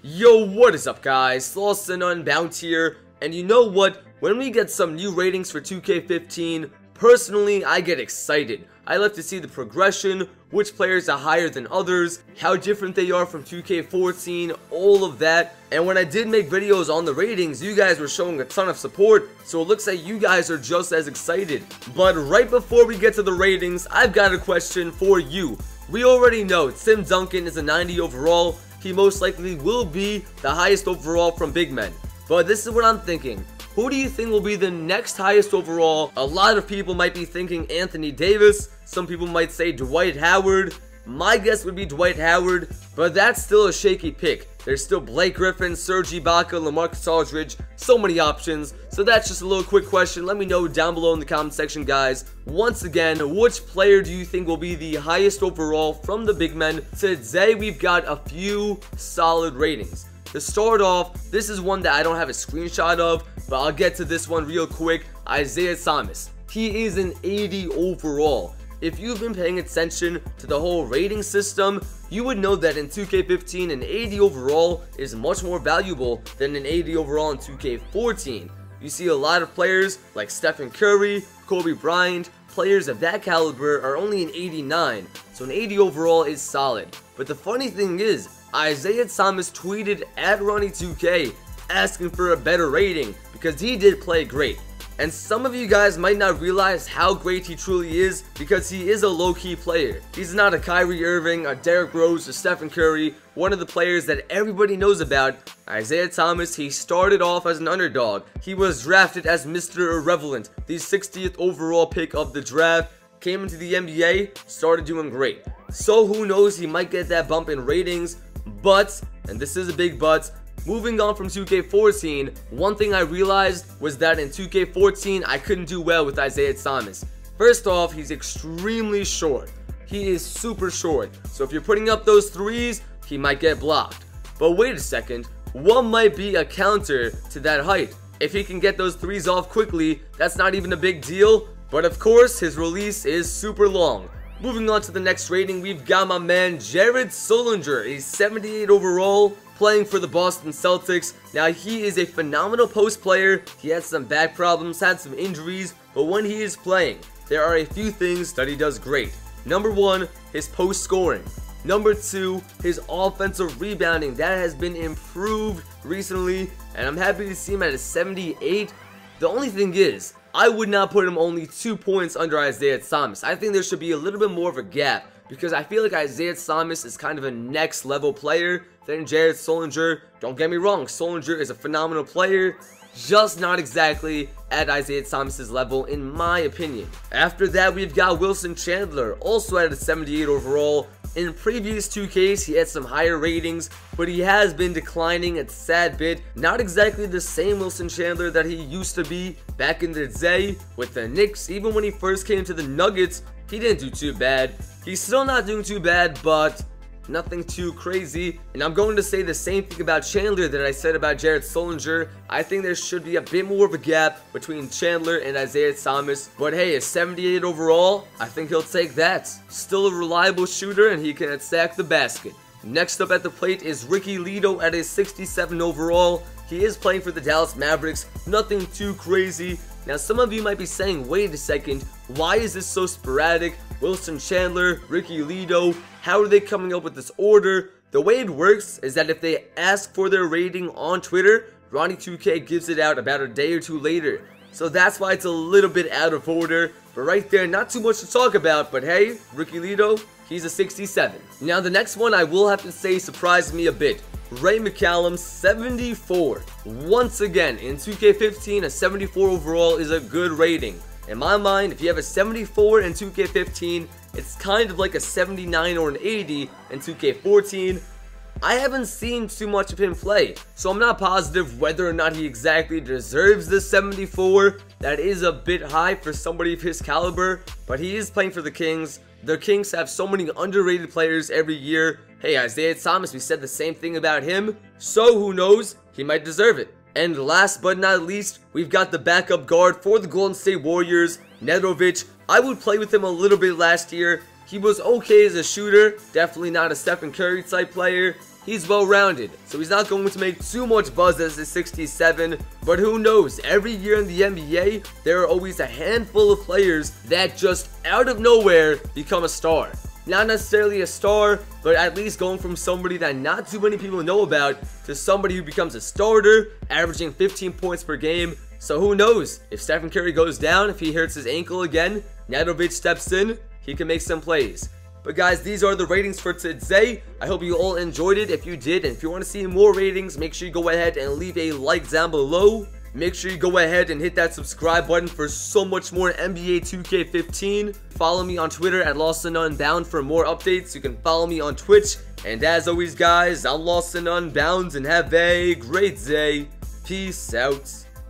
Yo, what is up guys? LostNUnbound here, and you know what? When we get some new ratings for 2K15, personally I get excited. I love to see the progression, which players are higher than others, how different they are from 2K14, all of that. And when I did make videos on the ratings, you guys were showing a ton of support, so it looks like you guys are just as excited. But right before we get to the ratings, I've got a question for you. We already know Tim Duncan is a 90 overall. He most likely will be the highest overall from big men. But this is what I'm thinking. Who do you think will be the next highest overall? A lot of people might be thinking Anthony Davis. Some people might say Dwight Howard. My guess would be Dwight Howard, but that's still a shaky pick. There's still Blake Griffin, Serge Ibaka, LaMarcus Aldridge, so many options. So that's just a little quick question. Let me know down below in the comment section, guys. Once again, which player do you think will be the highest overall from the big men? Today, we've got a few solid ratings. To start off, this is one that I don't have a screenshot of, but I'll get to this one real quick. Isaiah Thomas. He is an 80 overall. If you've been paying attention to the whole rating system, you would know that in 2K15 an 80 overall is much more valuable than an 80 overall in 2K14. You see a lot of players like Stephen Curry, Kobe Bryant, players of that caliber are only an 89, so an 80 overall is solid. But the funny thing is, Isaiah Thomas tweeted at Ronnie2K asking for a better rating because he did play great. And some of you guys might not realize how great he truly is because he is a low-key player. He's not a Kyrie Irving, a Derrick Rose, a Stephen Curry, one of the players that everybody knows about. Isaiah Thomas, he started off as an underdog. He was drafted as Mr. Irrelevant, the 60th overall pick of the draft. Came into the NBA, started doing great. So who knows, he might get that bump in ratings. But, and this is a big but, moving on from 2K14, one thing I realized was that in 2K14, I couldn't do well with Isaiah Thomas. First off, he's extremely short. He is super short. So if you're putting up those threes, he might get blocked. But wait a second, what might be a counter to that height? If he can get those threes off quickly, that's not even a big deal. But of course, his release is super long. Moving on to the next rating, we've got my man Jared Sullinger. He's 78 overall, playing for the Boston Celtics. Now, he is a phenomenal post player. He had some back problems, had some injuries, but when he is playing, there are a few things that he does great. Number one, his post scoring. Number two, his offensive rebounding. That has been improved recently, and I'm happy to see him at a 78. The only thing is, I would not put him only 2 points under Isaiah Thomas. I think there should be a little bit more of a gap because I feel like Isaiah Thomas is kind of a next level player than Jared Sullinger. Don't get me wrong, Sullinger is a phenomenal player, just not exactly at Isaiah Thomas's level in my opinion. After that, we've got Wilson Chandler, also at a 78 overall. In previous 2Ks, he had some higher ratings, but he has been declining a sad bit. Not exactly the same Wilson Chandler that he used to be back in the day with the Knicks. Even when he first came to the Nuggets, he didn't do too bad. He's still not doing too bad, but nothing too crazy. And I'm going to say the same thing about Chandler that I said about Jared Sullinger. I think there should be a bit more of a gap between Chandler and Isaiah Thomas. But hey, a 78 overall, I think he'll take that. Still a reliable shooter and he can attack the basket. Next up at the plate is Ricky Leto at a 67 overall. He is playing for the Dallas Mavericks. Nothing too crazy. Now some of you might be saying, wait a second, why is this so sporadic? Wilson Chandler, Ricky Leto, how are they coming up with this order? The way it works is that if they ask for their rating on Twitter, Ronnie2K gives it out about a day or two later. So that's why it's a little bit out of order. But right there, not too much to talk about, but hey, Ricky Leto, he's a 67. Now the next one I will have to say surprised me a bit. Ray McCallum, 74. Once again, in 2K15, a 74 overall is a good rating. In my mind, if you have a 74 in 2K15, it's kind of like a 79 or an 80 in 2K14. I haven't seen too much of him play, so I'm not positive whether or not he exactly deserves the 74. That is a bit high for somebody of his caliber, but he is playing for the Kings. The Kings have so many underrated players every year. Hey, Isaiah Thomas, we said the same thing about him, so who knows, he might deserve it. And last but not least, we've got the backup guard for the Golden State Warriors, Nedovic. I would play with him a little bit last year. He was okay as a shooter, definitely not a Stephen Curry type player. he's well-rounded, so he's not going to make too much buzz as a 67, but who knows, every year in the NBA, there are always a handful of players that just out of nowhere become a star. Not necessarily a star, but at least going from somebody that not too many people know about to somebody who becomes a starter, averaging 15 points per game. So who knows, if Stephen Curry goes down, if he hurts his ankle again, Nedovic steps in, he can make some plays. But guys, these are the ratings for today. I hope you all enjoyed it. If you did, and if you want to see more ratings, make sure you go ahead and leave a like down below. Make sure you go ahead and hit that subscribe button for so much more NBA 2K15. Follow me on Twitter at LostNUnbound for more updates. You can follow me on Twitch. And as always, guys, I'm LostNUnbound, and have a great day. Peace out.